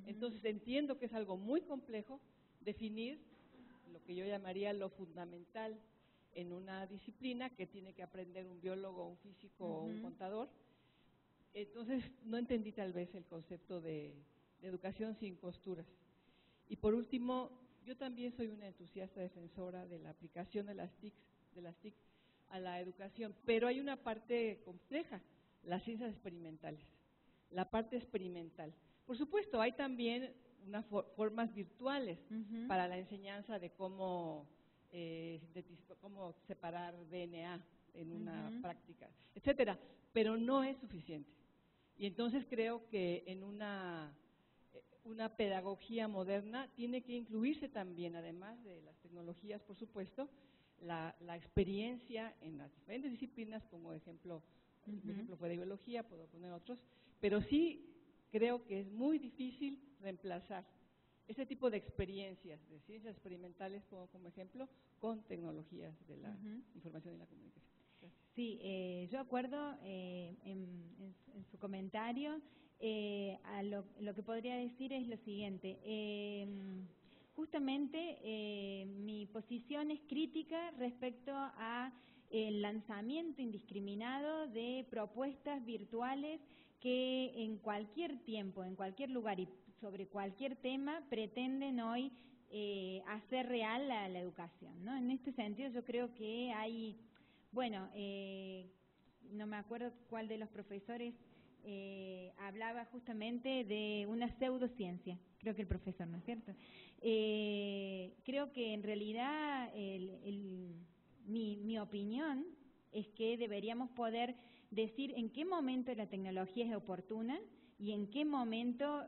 Speaker 5: Entonces entiendo que es algo muy complejo definir lo que yo llamaría lo fundamental en una disciplina que tiene que aprender un biólogo, un físico o un contador. Entonces no entendí tal vez el concepto de educación sin costuras. Y por último, yo también soy una entusiasta defensora de la aplicación de las TIC a la educación, pero hay una parte compleja, las ciencias experimentales, la parte experimental. Por supuesto, hay también unas formas virtuales para la enseñanza de cómo separar DNA en una práctica, etcétera, pero no es suficiente. Y entonces creo que en una pedagogía moderna tiene que incluirse también, además de las tecnologías, por supuesto, la experiencia en las diferentes disciplinas, como ejemplo, mi ejemplo fue de biología, puedo poner otros, pero sí creo que es muy difícil reemplazar ese tipo de experiencias de ciencias experimentales, como ejemplo, con tecnologías de la información y la comunicación. Gracias.
Speaker 2: Sí, yo acuerdo en su comentario. Lo que podría decir es lo siguiente. Justamente mi posición es crítica respecto a el lanzamiento indiscriminado de propuestas virtuales que en cualquier tiempo, en cualquier lugar y sobre cualquier tema pretenden hoy hacer real la educación, ¿no? En este sentido yo creo que hay, bueno, no me acuerdo cuál de los profesores hablaba justamente de una pseudociencia, creo que el profesor, ¿no es cierto? Creo que en realidad mi opinión es que deberíamos poder decir en qué momento la tecnología es oportuna y en qué momento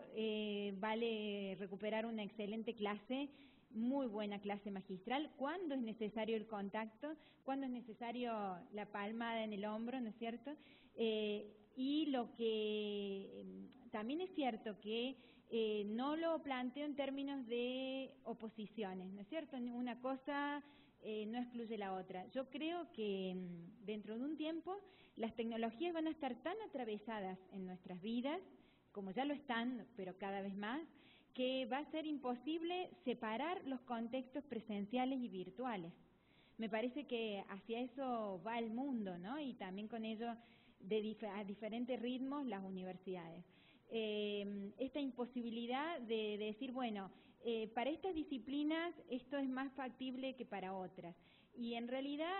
Speaker 2: vale recuperar una excelente clase, muy buena clase magistral, cuándo es necesario el contacto, cuándo es necesario la palmada en el hombro, ¿no es cierto? Y lo que también es cierto que no lo planteo en términos de oposiciones, ¿no es cierto? Una cosa no excluye la otra. Yo creo que dentro de un tiempo las tecnologías van a estar tan atravesadas en nuestras vidas, como ya lo están, pero cada vez más, que va a ser imposible separar los contextos presenciales y virtuales. Me parece que hacia eso va el mundo, ¿no? Y también con ello a diferentes ritmos las universidades. Esta imposibilidad de decir, bueno, para estas disciplinas esto es más factible que para otras. Y en realidad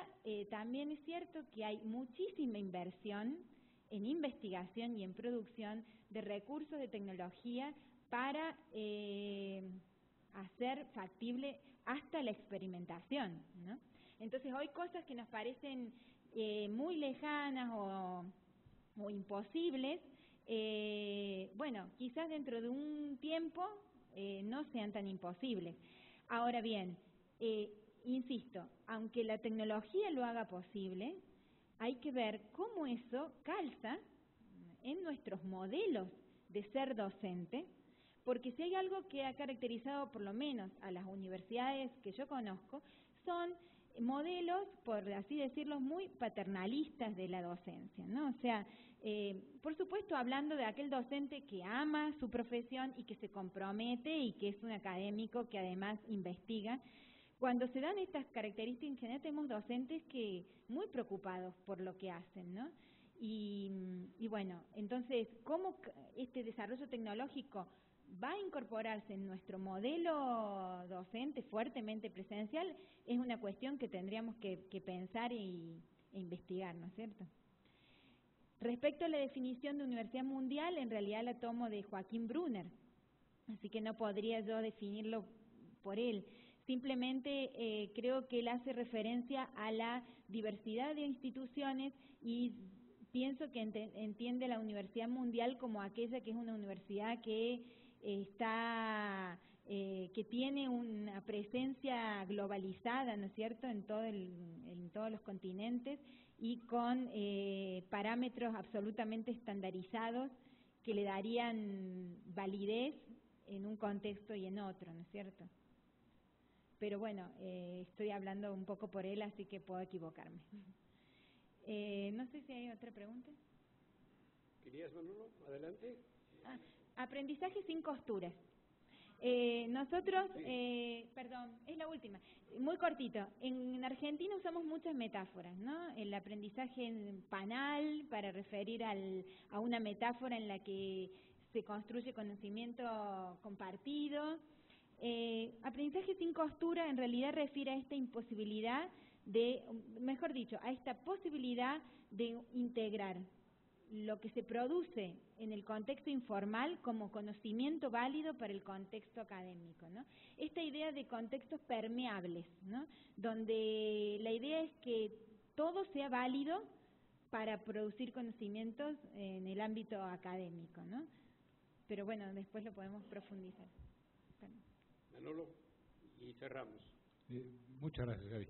Speaker 2: también es cierto que hay muchísima inversión en investigación y en producción de recursos de tecnología para hacer factible hasta la experimentación, ¿no? Entonces, hoy cosas que nos parecen muy lejanas o imposibles, bueno, quizás dentro de un tiempo no sean tan imposibles. Ahora bien, insisto, aunque la tecnología lo haga posible, hay que ver cómo eso calza en nuestros modelos de ser docente, porque si hay algo que ha caracterizado por lo menos a las universidades que yo conozco, son modelos, por así decirlo, muy paternalistas de la docencia, ¿no? O sea, por supuesto hablando de aquel docente que ama su profesión y que se compromete y que es un académico que además investiga. Cuando se dan estas características, en general tenemos docentes que muy preocupados por lo que hacen, ¿no? Y bueno, entonces, ¿cómo este desarrollo tecnológico va a incorporarse en nuestro modelo docente fuertemente presencial? Es una cuestión que tendríamos que pensar e investigar, ¿no es cierto? Respecto a la definición de universidad mundial, en realidad la tomo de Joaquín Brunner, así que no podría yo definirlo por él. Simplemente creo que él hace referencia a la diversidad de instituciones y pienso que entiende la universidad mundial como aquella que es una universidad que que tiene una presencia globalizada, ¿no es cierto?, en todos los continentes y con parámetros absolutamente estandarizados que le darían validez en un contexto y en otro, ¿no es cierto? Pero bueno, estoy hablando un poco por él, así que puedo equivocarme. No sé si hay otra pregunta.
Speaker 1: ¿Querías, Manolo? Adelante.
Speaker 2: Aprendizaje sin costuras. Nosotros, perdón, es la última, muy cortito. En Argentina usamos muchas metáforas, ¿no? El aprendizaje panal para referir a una metáfora en la que se construye conocimiento compartido. Aprendizaje sin costura en realidad refiere a esta imposibilidad mejor dicho, a esta posibilidad de integrar lo que se produce en el contexto informal como conocimiento válido para el contexto académico, ¿no? Esta idea de contextos permeables, ¿no?, donde la idea es que todo sea válido para producir conocimientos en el ámbito académico, ¿no? Pero bueno, después lo podemos profundizar.
Speaker 1: Manolo, y cerramos.
Speaker 6: Muchas gracias, Gaby.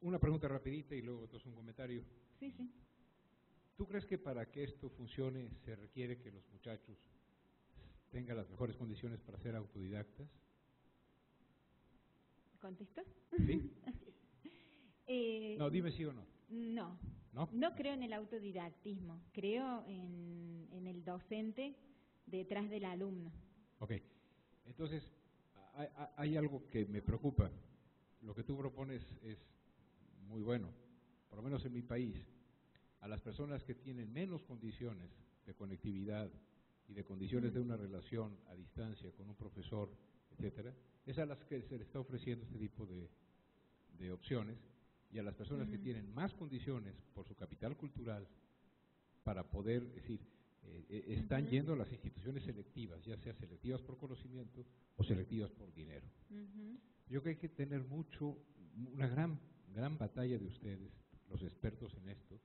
Speaker 6: Una pregunta rapidita y luego entonces un comentario.
Speaker 2: Sí, sí.
Speaker 6: ¿Tú crees que para que esto funcione se requiere que los muchachos tengan las mejores condiciones para ser autodidactas?
Speaker 2: ¿Contestas?
Speaker 6: Sí. No, dime sí o no.
Speaker 2: No.
Speaker 6: ¿No?
Speaker 2: No creo en el autodidactismo. Creo en el docente detrás del alumno.
Speaker 6: Ok. Entonces, hay algo que me preocupa. Lo que tú propones es muy bueno. Por lo menos en mi país, a las personas que tienen menos condiciones de conectividad y de condiciones de una relación a distancia con un profesor, etcétera, es a las que se les está ofreciendo este tipo de opciones, y a las personas que tienen más condiciones por su capital cultural para poder, es decir, están yendo a las instituciones selectivas, ya sea selectivas por conocimiento o selectivas por dinero. Yo creo que hay que tener una gran batalla de ustedes, los expertos en esto,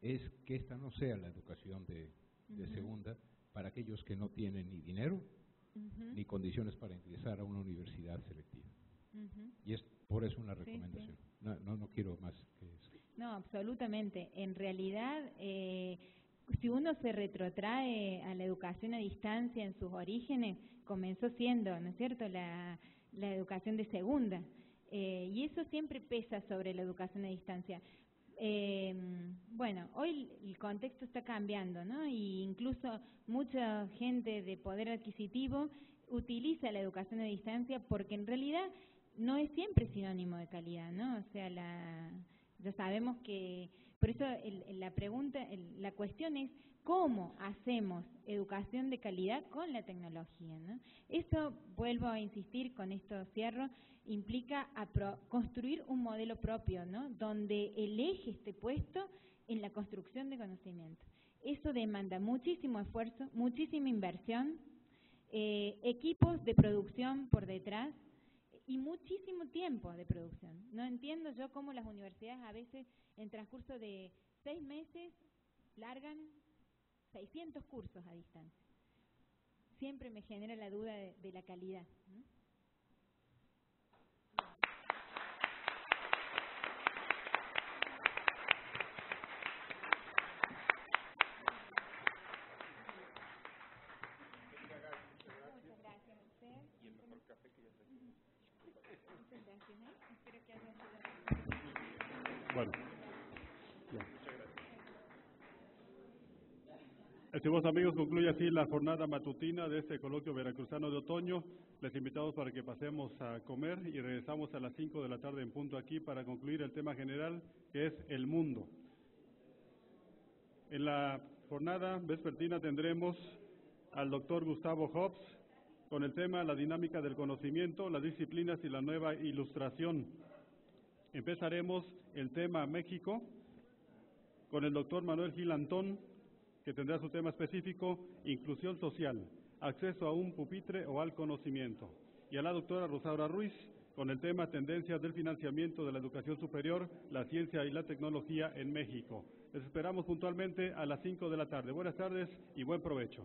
Speaker 6: es que esta no sea la educación de segunda para aquellos que no tienen ni dinero ni condiciones para ingresar a una universidad selectiva. Y es por eso una recomendación. Sí. No quiero más que eso.
Speaker 2: No, absolutamente. En realidad, si uno se retrotrae a la educación a distancia en sus orígenes, comenzó siendo, ¿no es cierto?, la educación de segunda. Y eso siempre pesa sobre la educación a distancia. Bueno, hoy el contexto está cambiando, ¿no? Y incluso mucha gente de poder adquisitivo utiliza la educación a distancia porque en realidad no es siempre sinónimo de calidad, ¿no? O sea, ya sabemos que, por eso la cuestión es cómo hacemos educación de calidad con la tecnología, ¿no? Eso, vuelvo a insistir, con esto cierro, implica construir un modelo propio, ¿no?, donde el eje esté puesto en la construcción de conocimiento. Eso demanda muchísimo esfuerzo, muchísima inversión, equipos de producción por detrás, y muchísimo tiempo de producción. No entiendo yo cómo las universidades a veces en transcurso de 6 meses largan 600 cursos a distancia. Siempre me genera la duda de la calidad, ¿no?
Speaker 7: Bueno, estimados amigos, concluye así la jornada matutina de este coloquio veracruzano de otoño. Les invitamos para que pasemos a comer y regresamos a las 5 de la tarde en punto aquí para concluir el tema general, que es el mundo. En la jornada vespertina tendremos al doctor Gustavo Hobbs con el tema La dinámica del conocimiento, las disciplinas y la nueva ilustración. Empezaremos el tema México con el doctor Manuel Gil Antón, que tendrá su tema específico, inclusión social, acceso a un pupitre o al conocimiento. Y a la doctora Rosaura Ruiz, con el tema tendencias del financiamiento de la educación superior, la ciencia y la tecnología en México. Les esperamos puntualmente a las 5 de la tarde. Buenas tardes y buen provecho.